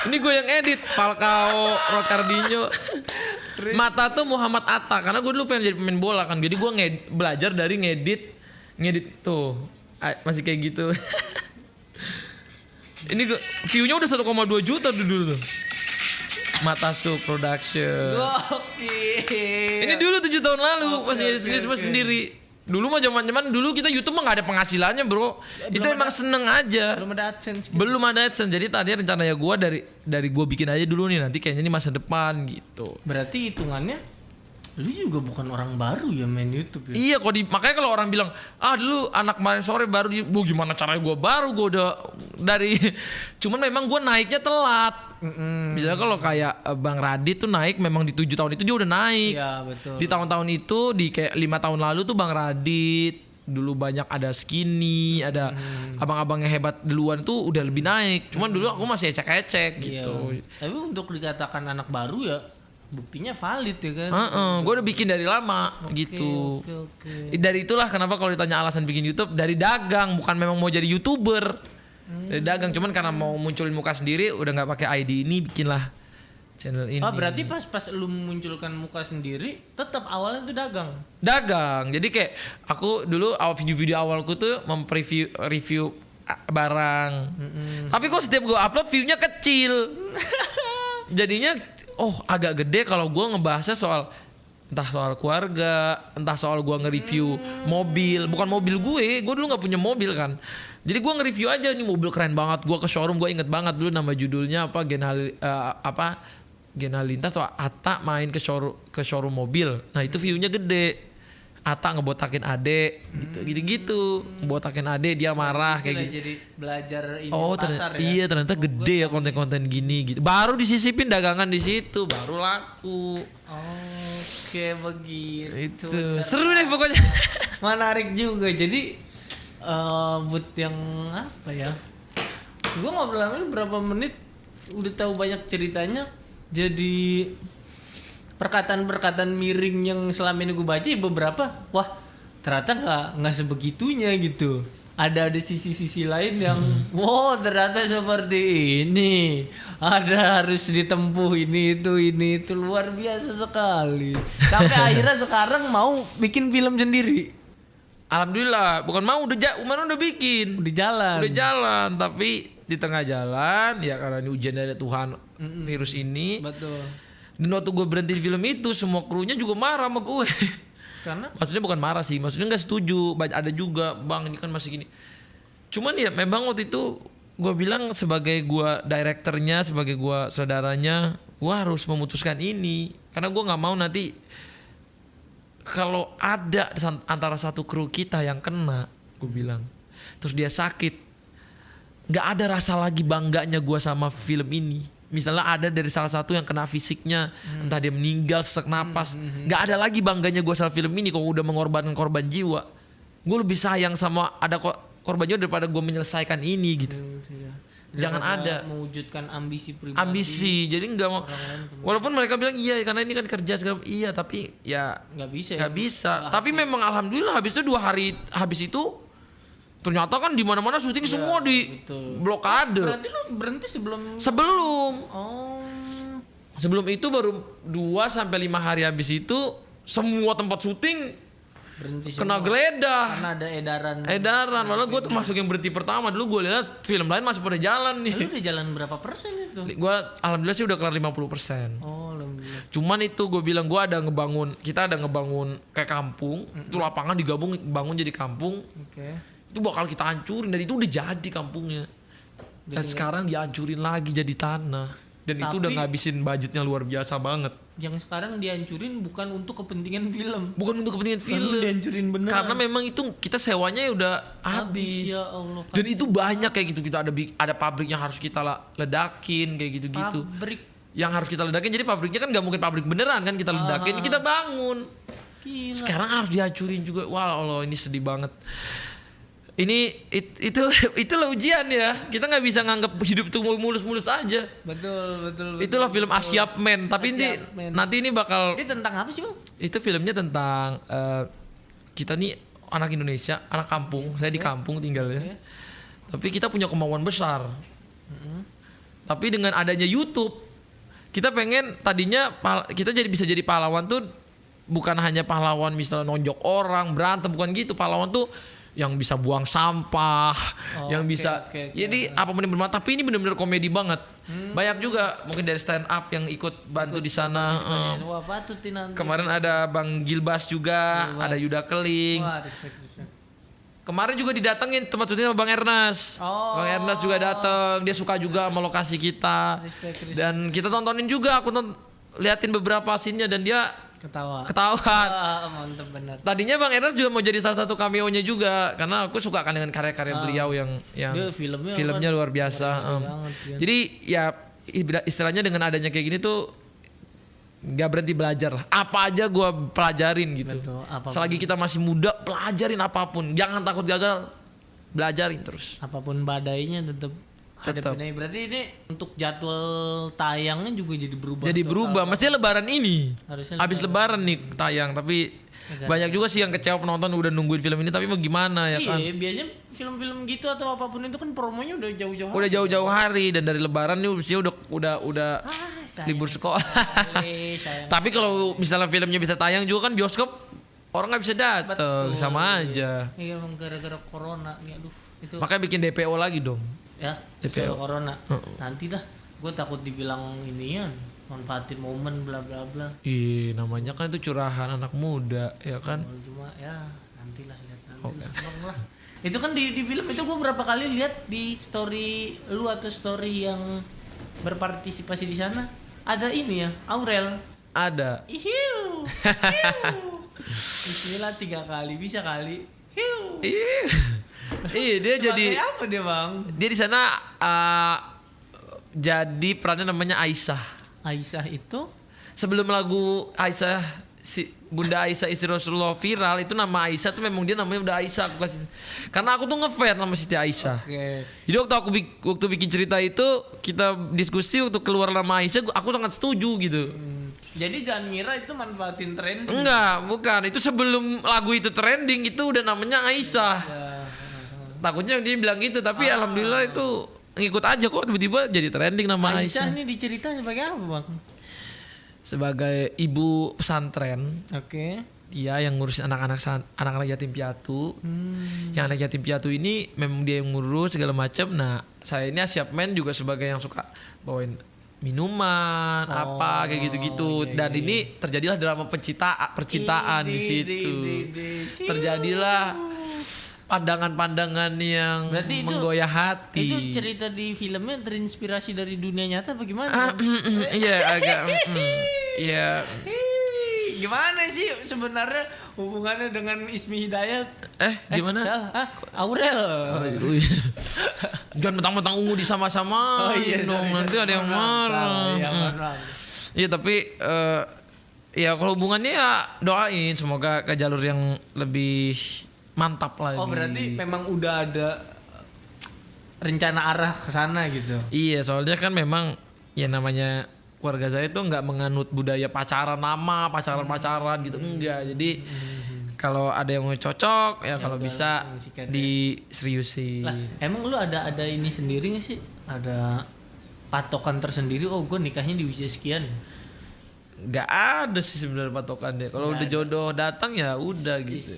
Ini gue yang edit, Falcao, Rocardinho. Mata tuh Muhammad Atta, karena gue dulu pengen jadi pemain bola kan. Jadi gue belajar dari ngedit tuh. Masih kayak gitu. Ini view-nya udah 1,2 juta dulu tuh. Matasuk Production. Oke. Ini dulu 7 tahun lalu, masih sendiri. Dulu mah zaman dulu kita YouTube mah gak ada penghasilannya bro. Itu emang seneng aja. Belum ada AdSense. Jadi tadi rencananya gue dari gue bikin aja dulu nih, nanti kayaknya ini masa depan gitu. Berarti hitungannya Lu juga bukan orang baru ya main YouTube ya? Iya, makanya kalau orang bilang, dulu anak main sore baru, gimana caranya gue baru, gue udah dari, cuman memang gue naiknya telat. Misalnya kalau kayak Bang Radit tuh naik memang di 7 tahun itu dia udah naik. Iya betul. Di tahun-tahun itu, di kayak 5 tahun lalu tuh Bang Radit, dulu banyak ada Skinny, ada abang-abang yang hebat duluan tuh udah lebih naik. Cuman dulu aku masih ecek-ecek gitu. Tapi untuk dikatakan anak baru ya, buktinya valid ya kan? Gue udah bikin dari lama gitu. Oke. Dari itulah kenapa kalau ditanya alasan bikin YouTube, dari dagang, bukan memang mau jadi YouTuber. Dari dagang, cuman karena mau munculin muka sendiri udah nggak pakai ID ini, bikinlah channel ini. Oh berarti pas lu memunculkan muka sendiri, tetap awalnya itu dagang. Dagang. Jadi kayak aku dulu video-video awalku tuh review barang. Tapi kok setiap gue upload view-nya kecil. Jadinya agak gede kalau gue ngebahasnya soal entah soal keluarga, entah soal gue nge-review mobil, bukan mobil gue dulu nggak punya mobil kan, jadi gue nge-review aja nih mobil keren banget, gue ke showroom, gue inget banget dulu nama judulnya apa, Gen Halilintas atau Atta main ke showroom mobil, nah itu view-nya gede. Atta ngebotakin Ade gitu ngebotakin Ade, dia marah kayak gitu. Jadi belajar ini ya. pasar Iya ternyata gede ya konten-konten gini gitu. Baru disisipin dagangan di situ, baru laku. Oke begitu. Itu seru deh pokoknya. Menarik juga. Jadi buat yang apa ya? Gue ngobrol sama lu berapa menit udah tahu banyak ceritanya. Jadi perkataan-perkataan miring yang selama ini gue baca ya beberapa, wah ternyata nggak sebegitunya gitu. Ada sisi-sisi lain yang, wow ternyata seperti ini. Ada harus ditempuh ini itu luar biasa sekali. Sampai akhirnya sekarang mau bikin film sendiri. Alhamdulillah, bukan mau udah bikin. Udah jalan. Tapi di tengah jalan ya karena ini ujian dari Tuhan virus ini. Betul. Dan waktu gue berhenti di film itu, semua krunya juga marah sama gue. Karena? Maksudnya bukan marah sih, maksudnya gak setuju. Ada juga, bang ini kan masih gini. Cuman ya memang waktu itu gue bilang sebagai gue direkturnya, sebagai gue saudaranya, gue harus memutuskan ini. Karena gue gak mau nanti kalau ada antara satu kru kita yang kena, gue bilang, terus dia sakit, gak ada rasa lagi bangganya gue sama film ini. Misalnya ada dari salah satu yang kena fisiknya, entah dia meninggal sesak napas, nggak ada lagi bangganya gue sama film ini. Kalau udah mengorbankan korban jiwa, gue lebih sayang sama ada korban jiwa daripada gue menyelesaikan ini gitu. Jangan ada mewujudkan ambisi pribadi. Jadi nggak mau. Walaupun mereka bilang iya karena ini kan kerja segala, iya tapi ya nggak bisa. Tapi memang alhamdulillah habis itu 2 hari habis itu ternyata kan di mana-mana syuting semua di blokade. Berarti lu berhenti sebelum? Sebelum itu baru 2 sampai 5 hari habis itu semua tempat syuting berhenti kena semua. geledah. Karena ada edaran. Malah gue termasuk yang berhenti pertama. Dulu gue lihat film lain masih pada jalan nih. Lu udah jalan berapa persen itu? Gue alhamdulillah sih udah kelar 50%. Alhamdulillah. Cuman itu gue bilang kita ada ngebangun kayak kampung. Itu lapangan digabung bangun jadi kampung. Itu bakal kita hancurin dan itu udah jadi kampungnya. Dan sekarang dihancurin lagi jadi tanah. Dan itu udah ngabisin budgetnya luar biasa banget. Yang sekarang dihancurin bukan untuk kepentingan film. Bukan untuk kepentingan film. Dihancurin beneran. Karena memang itu kita sewanya udah habis. Ya Allah, dan itu banyak kayak gitu. Kita ada pabrik yang harus kita ledakin kayak gitu-gitu. Pabrik yang harus kita ledakin. Jadi pabriknya kan gak mungkin pabrik beneran kan kita ledakin. Kita bangun. Gila. Sekarang harus dihancurin juga. Wah Allah ini sedih banget. Itulah ujian ya. Kita nggak bisa nganggap hidup itu mulus-mulus aja. Betul. Itulah film Asyap Men. Tapi nanti ini bakal. Ini tentang apa sih bang? Itu filmnya tentang kita nih anak Indonesia, anak kampung. Saya di kampung tinggalnya. Tapi kita punya kemauan besar. Tapi dengan adanya YouTube, kita pengen tadinya kita bisa jadi pahlawan tuh bukan hanya pahlawan misalnya nonjok orang berantem, bukan gitu. Pahlawan tuh yang bisa buang sampah, yang bisa jadi apapun yang bermanfaat. Tapi ini benar-benar komedi banget. Banyak juga mungkin dari stand up yang ikut bantu di sana. Kemarin ada Bang Gilbas juga, ada Yuda Keling. Respect. Kemarin juga didatengin tempat syuting sama Bang Ernest. Bang Ernest juga datang, dia suka juga sama lokasi kita. Respect. Dan kita tontonin juga, aku liatin beberapa scene-nya dan dia Ketawa. Mantep bener. Tadinya Bang Ernest juga mau jadi salah satu cameo-nya juga karena aku suka kan dengan karya-karya beliau yang Dia filmnya luar biasa. banget, ya. Jadi ya istilahnya dengan adanya kayak gini tuh nggak berhenti belajar lah. Apa aja gua pelajarin gitu. Betul, apapun. Selagi kita masih muda, pelajarin apapun. Jangan takut gagal, belajarin terus. Apapun badainya tetap hadapin aja. Berarti ini untuk jadwal tayangnya juga jadi berubah. Jadi berubah. Mestinya lebaran ini. Harusnya Habis lebaran nih tayang, tapi banyak juga sih yang kecewa penonton udah nungguin film ini tapi mau gimana ya kan. Iya, biasanya film-film gitu atau apapun itu kan promonya udah jauh-jauh. Udah jauh-jauh hari dan dari lebaran nih mestinya udah libur sekolah. Tapi kalau misalnya filmnya bisa tayang juga kan bioskop orang nggak bisa datang, sama aja. Iya, emang gara-gara corona nih, aduh itu. Makanya bikin DPO lagi dong. Ya, DPO. corona. Nanti dah, gue takut dibilang inian, manfaatin momen bla bla bla. Ih, namanya kan itu curahan anak muda, ya kan? Cuma ya nantilah lihat nanti. Oke. Lah. Itu kan di film itu gue berapa kali lihat di story lu atau story yang berpartisipasi di sana ada ini ya, Aurel. Ada. Ihiu. Bismillah 3 kali bisa kali. Hiu. Iya, dia jadi apa dia, Bang? dia di sana jadi perannya namanya Aisyah. Aisyah itu Sebelum lagu Aisyah si Bunda Aisyah istri Rasulullah viral itu nama Aisyah tuh memang dia namanya Bunda Aisyah aku kasih. Karena aku tuh ngefans sama Siti Aisyah. Jadi waktu bikin cerita itu kita diskusi untuk keluar nama Aisyah aku sangat setuju gitu. Jadi jangan ngira itu manfaatin trending. Enggak, bukan. Itu sebelum lagu itu trending itu udah namanya Aisyah. Takutnya dia bilang gitu tapi alhamdulillah itu ngikut aja kok tiba-tiba jadi trending nama Aisyah. Aisyah ini dicerita sebagai apa, Bang? Sebagai ibu pesantren. Oke. Dia yang ngurusin anak-anak yatim piatu. Yang anak yatim piatu ini memang dia yang ngurus segala macam. Nah, saya ini siap main juga sebagai yang suka bawain minuman apa kayak gitu-gitu. Dan ini terjadilah drama percintaan di situ. Terjadilah pandangan-pandangan yang berarti menggoyah hati. Itu cerita di filmnya terinspirasi dari dunia nyata bagaimana? Iya agak iya. Gimana sih sebenarnya hubungannya dengan Ismi Hidayat? Gimana? Aurel. Jangan mentang-mentang ungu disama-sama. Dong nanti ada yang marah. Iya tapi ya kalau hubungannya ya doain semoga ke jalur yang lebih mantap lagi. Oh berarti memang udah ada rencana arah ke sana gitu. Iya soalnya kan memang ya namanya keluarga saya tuh nggak menganut budaya pacaran gitu enggak. Jadi kalau ada yang cocok ya kalau bisa diseriusin. Lah, emang lu ada ini sendiri nggak sih? Ada patokan tersendiri? Oh gue nikahnya di usia sekian. Nggak ada sih sebenarnya patokannya. Kalau udah jodoh datang ya udah gitu.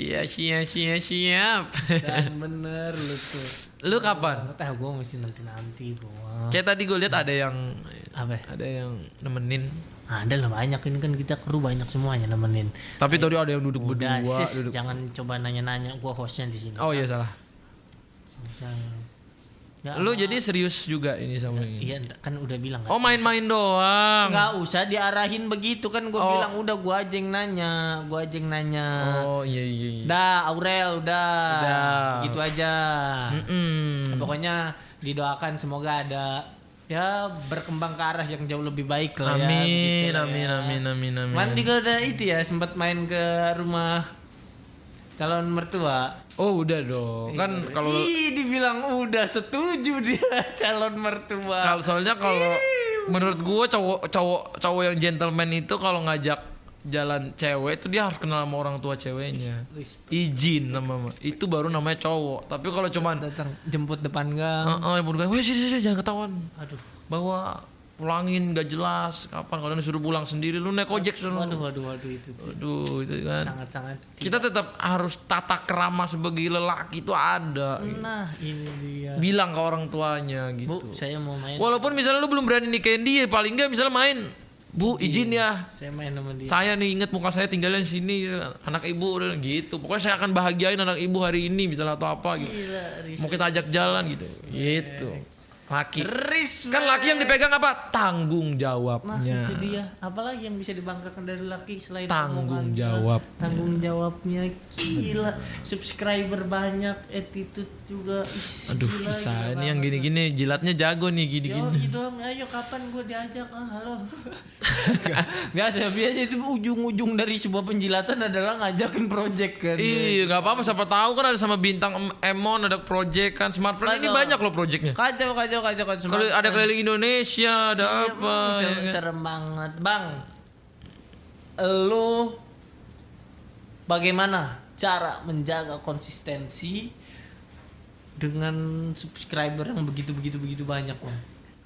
Siap. Dan bener lu tuh. Lu kapan? Gue mesti nanti gua. Kayak tadi gue lihat ada yang apa? Ada yang nemenin. Ada lah banyak ini kan kita kru banyak semuanya nemenin. Tapi tadi ada yang duduk Udah, berdua. Jangan coba nanya-nanya. Gua hostnya di sini. Oh iya salah. Ya, lu jadi serius juga ini sama ini? Iya kan udah bilang. Oh main-main doang. Nggak usah diarahin begitu kan gue bilang udah gue aja yang nanya. Oh iya. Dah Aurel udah. Gitu aja. Pokoknya didoakan semoga ada ya berkembang ke arah yang jauh lebih baik lah amin, ya. Amin. Man juga udah itu ya sempat main ke rumah calon mertua. Oh udah dong. Kan kalau dibilang udah setuju dia calon mertua. Soalnya kalau menurut gue cowok yang gentleman itu kalau ngajak jalan cewek itu dia harus kenal sama orang tua ceweknya. Izin sama itu baru namanya cowok. Tapi kalau cuman datang jemput depan gang. Jemput gang. Weh sini jangan ketahuan. Aduh. Bawa pulangin gak jelas kapan kalau disuruh pulang sendiri lu naik ojek sono. Waduh itu. Aduh itu kan. Sangat. Kita tetap harus tata krama sebagai lelaki itu ada. Nah, ini dia. Bilang ke orang tuanya gitu. Bu, saya mau main. Walaupun misalnya lu belum berani nikahin dia, paling enggak misalnya main. Bu, izin ya. Saya main sama dia. Saya nih ingat muka saya tinggalin sini anak ibu gitu. Pokoknya saya akan bahagiain anak ibu hari ini misalnya atau apa gitu. Gila, mau kita ajak jalan gitu. Gitu. Laki. Respect. Kan laki yang dipegang apa? Tanggung Nah jawabnya. itu dia. Apalagi yang bisa dibanggakan dari laki selain Tanggung omongannya. jawab. Tanggung jawabnya gila. Subscriber banyak, attitude juga. Aduh, bisa ini yang gini-gini jilatnya jago nih gini-gini. Yo dong, ayo kapan gue diajak? Halo. Gak biasa itu ujung-ujung dari sebuah penjilatan adalah ngajakin project kan. Iya, nggak apa-apa. Siapa tahu kan ada sama bintang Emon, ada project kan. Smartphone ini Betul. banyak loh projectnya. Kacau. Kalau ada keliling Indonesia, ada Siap, apa? Ya kan? serem banget, Bang. Lu bagaimana cara menjaga konsistensi dengan subscriber yang begitu banyak, Bang?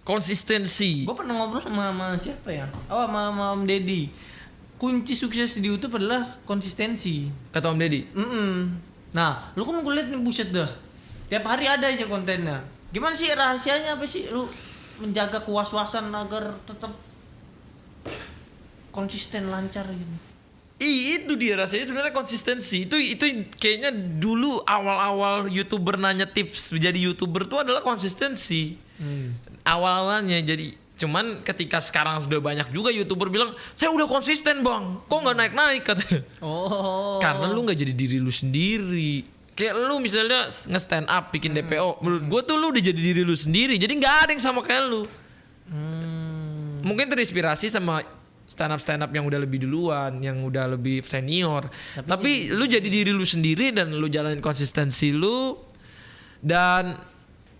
Konsistensi. Gue pernah ngobrol sama siapa ya? Oh, sama Om Deddy. Kunci sukses di YouTube adalah konsistensi. Kata Om Deddy. Nah, lu kan gue liat nih buset dah. Tiap hari ada aja kontennya. Gimana sih rahasianya, apa sih lu menjaga kuas-kuasan agar tetap konsisten lancar gitu? Itu dia rasanya sebenarnya konsistensi. Itu kayaknya dulu awal-awal YouTuber nanya tips menjadi YouTuber tuh adalah konsistensi. Awal-awalnya jadi cuman ketika sekarang sudah banyak juga YouTuber bilang, "Saya udah konsisten, Bang. Kok nggak naik-naik?" katanya. Oh. Karena lu nggak jadi diri lu sendiri. Kayak lu misalnya nge-stand up bikin DPO, menurut gue tuh lu udah jadi diri lu sendiri. Jadi nggak ada yang sama kayak lu. Mungkin terinspirasi sama stand up yang udah lebih duluan, yang udah lebih senior. Tapi lu jadi diri lu sendiri dan lu jalanin konsistensi lu dan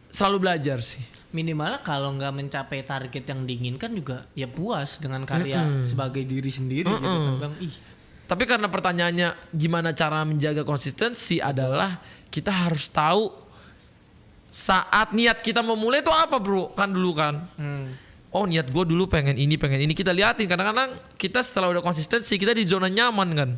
selalu belajar sih. Minimal kalau nggak mencapai target yang diinginkan juga ya puas dengan karya sebagai diri sendiri gitu kan, Bang. Tapi karena pertanyaannya gimana cara menjaga konsistensi adalah kita harus tahu saat niat kita memulai itu apa, Bro. Kan dulu kan. Oh, niat gue dulu pengen ini. Kita liatin kadang-kadang kita setelah udah konsistensi kita di zona nyaman kan.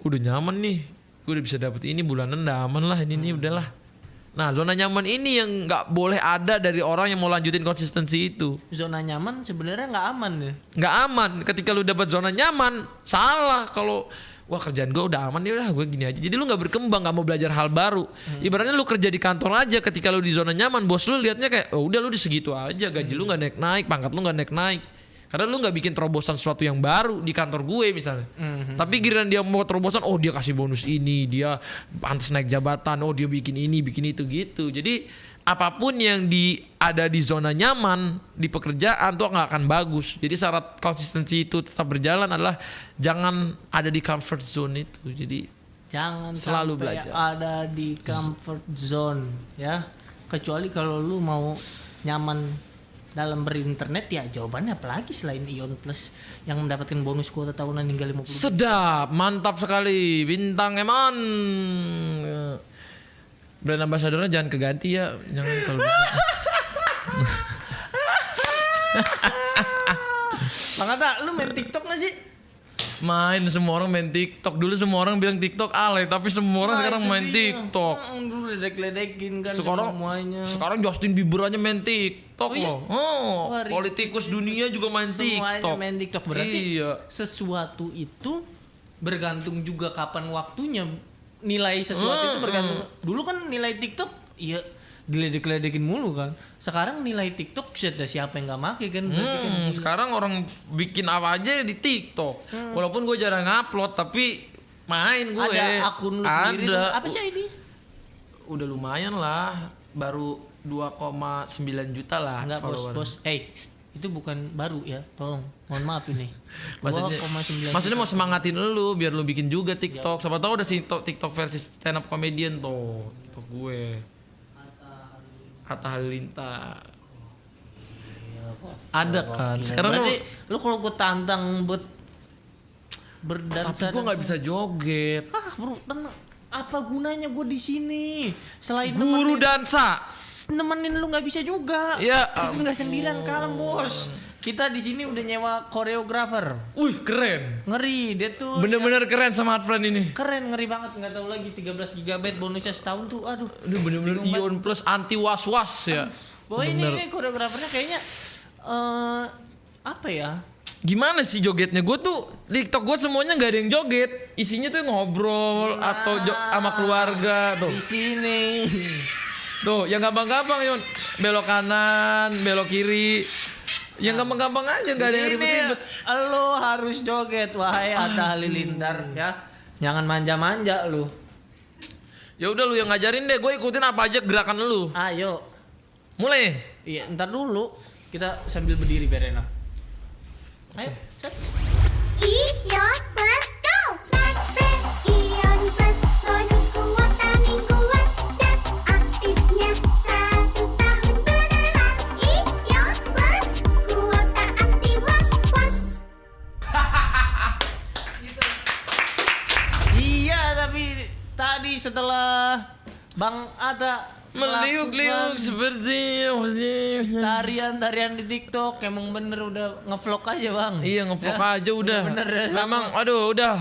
Udah nyaman nih. Gue udah bisa dapet ini bulanan udah aman lah ini udahlah. Nah, zona nyaman ini yang nggak boleh ada dari orang yang mau lanjutin konsistensi itu. Zona nyaman sebenarnya nggak aman ya. Nggak aman. Ketika lu dapat zona nyaman, salah kalau wah kerjaan gue udah aman ya udah gue gini aja. Jadi lu nggak berkembang, nggak mau belajar hal baru. Ibaratnya lu kerja di kantor aja, ketika lu di zona nyaman, bos lu liatnya kayak oh udah lu di segitu aja, gaji lu nggak naik-naik, pangkat lu nggak naik-naik. Karena lu nggak bikin terobosan sesuatu yang baru di kantor gue misalnya. Tapi giliran dia mau terobosan, oh dia kasih bonus ini, dia pantas naik jabatan, oh dia bikin ini, bikin itu gitu. Jadi apapun yang ada di zona nyaman di pekerjaan tuh nggak akan bagus. Jadi syarat konsistensi itu tetap berjalan adalah jangan ada di comfort zone itu. Jadi jangan selalu sampai belajar. ada di comfort zone ya. Kecuali kalau lu mau nyaman dalam berinternet ya jawabannya apalagi selain Ion Plus yang mendapatkan bonus kuota tahunan hingga 50. Sedap, mantap sekali. Bintang Emon. Brand ambassadornya jangan keganti ya. Jangan kalau bisa. Bang Atta, lu main TikTok gak sih? Main, semua orang main TikTok. Dulu semua orang bilang TikTok alay, tapi semua orang sekarang itu main dia. TikTok. Dulu ledek-ledekin kan semuanya. Sekarang Justin Bieber aja main TikTok Oh iya? loh. Oh, Wah, politikus dunia juga main Semuanya TikTok. main TikTok. Berarti iya. sesuatu itu bergantung juga kapan waktunya. Nilai sesuatu itu bergantung. Dulu kan nilai TikTok iya diledek-ledekin mulu kan. Sekarang nilai TikTok siapa yang nggak make kan? Berarti kan Sekarang orang bikin apa aja di TikTok. Walaupun gue jarang upload tapi main gue. ada akun lu sendiri. Ada. Apa sih ini? Udah lumayan lah. Baru 2,9 juta lah. Enggak follower. bos. Itu bukan baru ya. Tolong. Mohon maaf ini. Maksudnya 2,9 mau semangatin lu biar lu bikin juga TikTok. Siapa tahu ada sih TikTok versi stand up comedian tuh. TikTok gue. Hatta Halilintar. Ada kan. Sekarang berarti lu kalau gue tantang buat berdansa. tapi gue nggak bisa joget. Bro, tenang. Apa gunanya gue di sini? Selain Guru dansa. nemenin lu nggak bisa juga. Ya, Kita nggak sendirian kalem bos. Kita di sini udah nyewa koreografer. Wih keren. Ngeri dia tuh. Bener-bener keren Smartfriend ini. Keren ngeri banget nggak tahu lagi 13 GB bonusnya setahun tuh. Aduh. Ini bener-bener Ion Plus anti was-was ya. Bahwa ini koreografernya kayaknya apa ya? Gimana sih jogetnya? Gue tuh TikTok gue semuanya nggak ada yang joget. Isinya tuh ngobrol atau sama keluarga tuh. Di sini. Tuh, yang gampang-gampang Yon. Belok kanan, belok kiri. Yang gampang-gampang aja, nggak ada yang ribet-ribet. Lo harus joget, wahai Atta Halilintar ya. Jangan manja-manja lu. Ya udah lu yang ngajarin deh, gue ikutin apa aja gerakan lu. Ayo. Mulai. Iya, ntar dulu. Kita sambil berdiri biar enak. Ayo, set. Ion Plus Go! Smart Friend Ion Plus bonus kuota mingguan dan aktifnya 1 tahun beneran. Ion Plus kuota anti was-was. Iya, tapi tadi setelah Bang Atta Meliuk-liuk seperti tarian-tarian di TikTok emang bener udah ngevlog aja Bang. Iya ngevlog aja udah. Bener ya, sama. Memang aduh udah.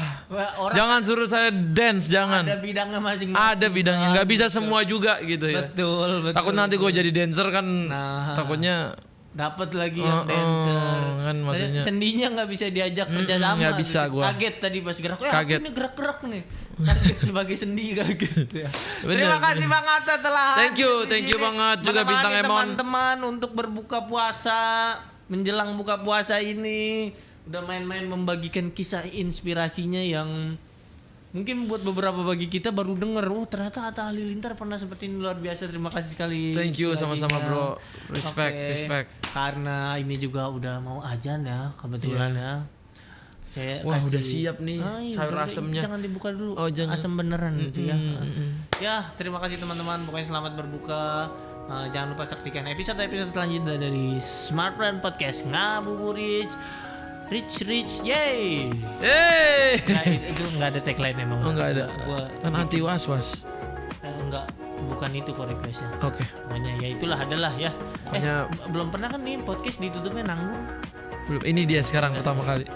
Orang Jangan suruh saya dance, jangan. ada bidangnya masing-masing. Ada bidangnya, nggak bisa semua juga gitu ya. Betul. Takut nanti gue jadi dancer kan, Nah. takutnya dapat lagi yang dancer. kan maksudnya. Sendinya nggak bisa diajak kerja sama. nggak bisa gua. Kaget tadi pas gerak. Kaget. Ini gerak-gerak nih. Kaget sebagai sendi kaget ya. Bener, Terima kasih Bang Atta telah Thank you, hadir di thank you sini. banget juga Menemani Bintang Emon. teman-teman untuk berbuka puasa, menjelang buka puasa ini udah main-main membagikan kisah inspirasinya yang mungkin buat beberapa bagi kita baru denger, oh ternyata Atta Halilintar pernah seperti ini, luar biasa. Terima kasih sekali. Thank you sama-sama inspirasinya. bro. Respect, Oke. respect. Karena ini juga udah mau azan ya, kebetulan ya. Saya Wah, kasih- udah siap nih sayur udah, asemnya. Jangan dibuka dulu. Oh, jangan. Asam beneran itu ya. Ya, terima kasih teman-teman. Pokoknya selamat berbuka. Jangan lupa saksikan episode-episode selanjutnya dari Smart Friend Podcast Ngabuburit. Rich, yay. Hey. Nah, itu nggak ada tagline emang. Oh nggak ada. Gua Kan anti was-was. nggak, bukan itu kok requestnya. Oke. Pokoknya ya itulah adalah ya. Pokoknya- Belum pernah kan nih podcast ditutupnya nanggung. Belum. Ini dia sekarang pertama kali.